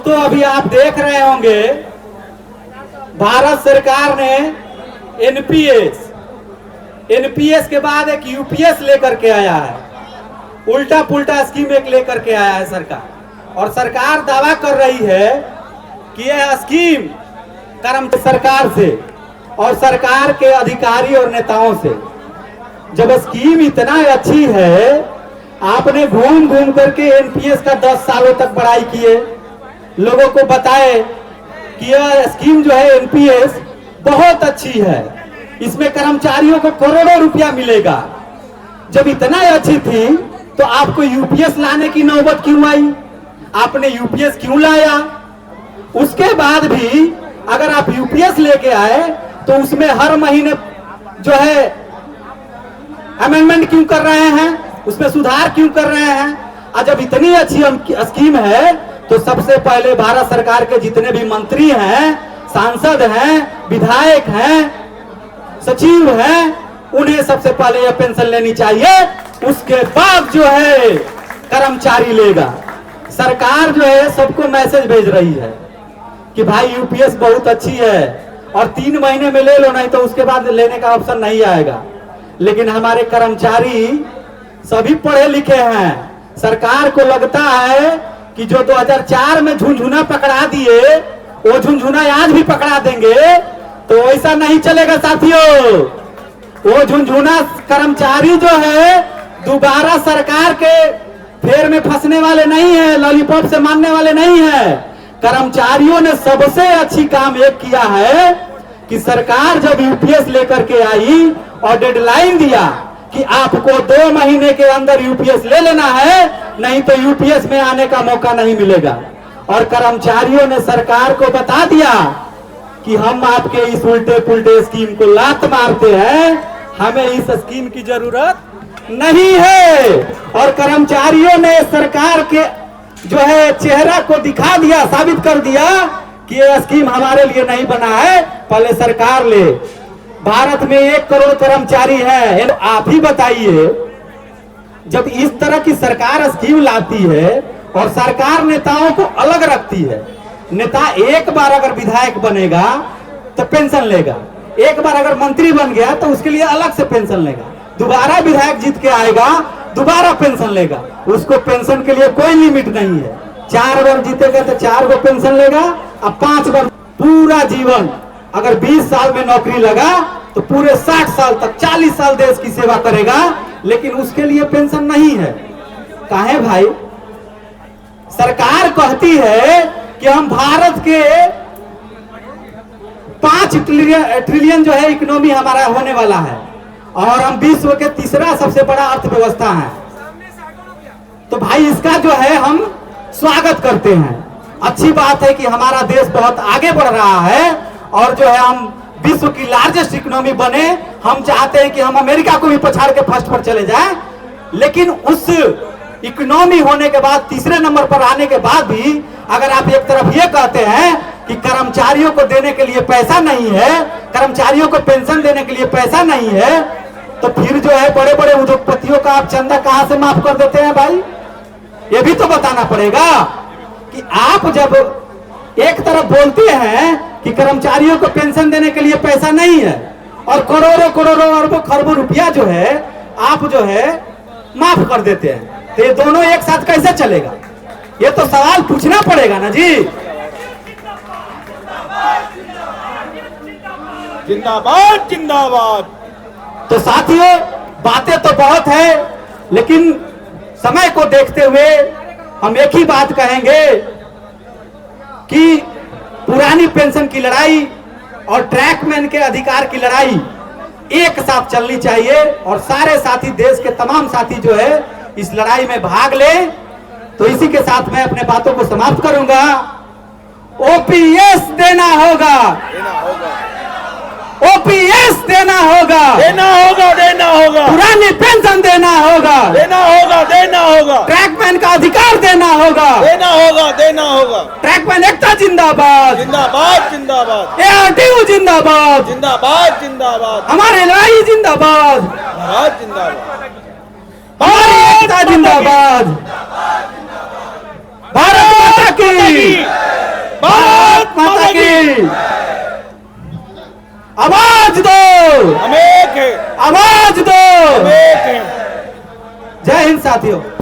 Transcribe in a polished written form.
तो अभी आप देख रहे होंगे भारत सरकार ने एनपीएस के बाद एक यूपीएस लेकर के आया है। उल्टा पुल्टा स्कीम एक लेकर के आया है सरकार, और सरकार दावा कर रही है कि यह स्कीम कर्मचारी सरकार से और सरकार के अधिकारी और नेताओं से। जब स्कीम इतना अच्छी है, आपने घूम घूम करके एनपीएस का 10 सालों तक बढ़ाई किए, लोगों को बताए कि यह स्कीम जो है एनपीएस बहुत अच्छी है, इसमें कर्मचारियों को करोड़ों रुपया मिलेगा। जब इतना अच्छी थी तो आपको यूपीएस लाने की नौबत क्यों आई? आपने यूपीएस क्यों लाया? उसके बाद भी अगर आप यूपीएस लेके आए तो उसमें हर महीने जो है अमेंडमेंट क्यों कर रहे हैं, उसमें सुधार क्यों कर रहे हैं? और जब इतनी अच्छी स्कीम है तो सबसे पहले भारत सरकार के जितने भी मंत्री हैं, सांसद हैं, विधायक हैं, सचिव हैं, उन्हें सबसे पहले यह पेंशन लेनी चाहिए। उसके बाद जो है कर्मचारी लेगा। सरकार जो है सबको मैसेज भेज रही है कि भाई यूपीएस बहुत अच्छी है और 3 महीने में ले लो, नहीं तो उसके बाद लेने का ऑप्शन नहीं आएगा। लेकिन हमारे कर्मचारी सभी पढ़े लिखे हैं। सरकार को लगता है कि जो 2004 में झुनझुना पकड़ा दिए वो झुनझुना आज भी पकड़ा देंगे, तो ऐसा नहीं चलेगा साथियों। वो झुनझुना कर्मचारी जो है दोबारा सरकार के फेर में फंसने वाले नहीं है, लॉलीपॉप से मारने वाले नहीं है। कर्मचारियों ने सबसे अच्छी काम एक किया है कि सरकार जब यूपीएस लेकर के आई और डेडलाइन दिया कि आपको 2 महीने के अंदर यूपीएस ले लेना है, नहीं तो यूपीएस में आने का मौका नहीं मिलेगा। और कर्मचारियों ने सरकार को बता दिया कि हम आपके इस उल्टे पुल्टे स्कीम को लात मारते हैं, हमें इस स्कीम की जरूरत नहीं है। और कर्मचारियों ने सरकार के जो है चेहरा को दिखा दिया, साबित कर दिया कि यह स्कीम हमारे लिए नहीं बना है, पहले सरकार ले। भारत में 1 करोड़ कर्मचारी है। आप ही बताइए, जब इस तरह की सरकार स्कीम लाती है और सरकार नेताओं को अलग रखती है, नेता एक बार अगर विधायक बनेगा तो पेंशन लेगा, एक बार अगर मंत्री बन गया तो उसके लिए अलग से पेंशन लेगा, दोबारा विधायक जीत के आएगा दोबारा पेंशन लेगा। उसको पेंशन के लिए कोई लिमिट नहीं है। 4 बार जीतेगा तो 4 गो पेंशन लेगा, अब 5 बार पूरा जीवन। अगर 20 साल में नौकरी लगा तो पूरे 60 साल तक 40 साल देश की सेवा करेगा, लेकिन उसके लिए पेंशन नहीं है। काहे भाई? सरकार कहती है कि हम भारत के 5 ट्रिलियन जो है इकोनॉमी हमारा होने वाला है और हम विश्व के 3रा सबसे बड़ा अर्थव्यवस्था है। तो भाई इसका जो है हम स्वागत करते हैं। अच्छी बात है कि हमारा देश बहुत आगे बढ़ रहा है और जो है हम विश्व की लार्जेस्ट इकोनॉमी बने। हम चाहते हैं कि हम अमेरिका को भी पछाड़ के फर्स्ट पर चले जाएं, लेकिन उस इकोनॉमी होने के बाद 3रे नंबर पर आने के बाद भी अगर आप एक तरफ ये कहते हैं कि कर्मचारियों को देने के लिए पैसा नहीं है, कर्मचारियों को पेंशन देने के लिए पैसा नहीं है, तो फिर जो है बड़े बड़े उद्योगपतियों का आप चंदा कहां से माफ कर देते हैं भाई? ये भी तो बताना पड़ेगा कि आप जब एक तरफ बोलते हैं कि कर्मचारियों को पेंशन देने के लिए पैसा नहीं है और करोड़ों करोड़ों अरबों खरबों रुपया जो है आप जो है माफ कर देते हैं, तो ये दोनों एक साथ कैसे चलेगा? ये तो सवाल पूछना पड़ेगा ना जी। जिंदाबाद जिंदाबाद। तो साथियों, बातें तो बहुत है, लेकिन समय को देखते हुए हम एक ही बात कहेंगे कि पुरानी पेंशन की लड़ाई और ट्रैकमैन के अधिकार की लड़ाई एक साथ चलनी चाहिए और सारे साथी, देश के तमाम साथी जो है इस लड़ाई में भाग ले। तो इसी के साथ मैं अपने बातों को समाप्त करूंगा। ओपीएस देना होगा, ओपीएस देना होगा, देना होगा, देना होगा, पुरानी पेंशन देना होगा, देना होगा, देना होगा, ट्रैकमैन का अधिकार देना होगा, देना होगा, देना होगा। ट्रैकमैन एकता जिंदाबाद, जिंदाबाद जिंदाबाद, एआरटीयू जिंदाबाद, जिंदाबाद जिंदाबाद, हमारी लड़ाई जिंदाबाद, भारत जिंदाबाद, हमारी एकता जिंदाबाद, भारत माता की, भारत माता की। आवाज दो, हम एक हैं, आवाज दो। हम एक हैं। जय हिंद साथियों।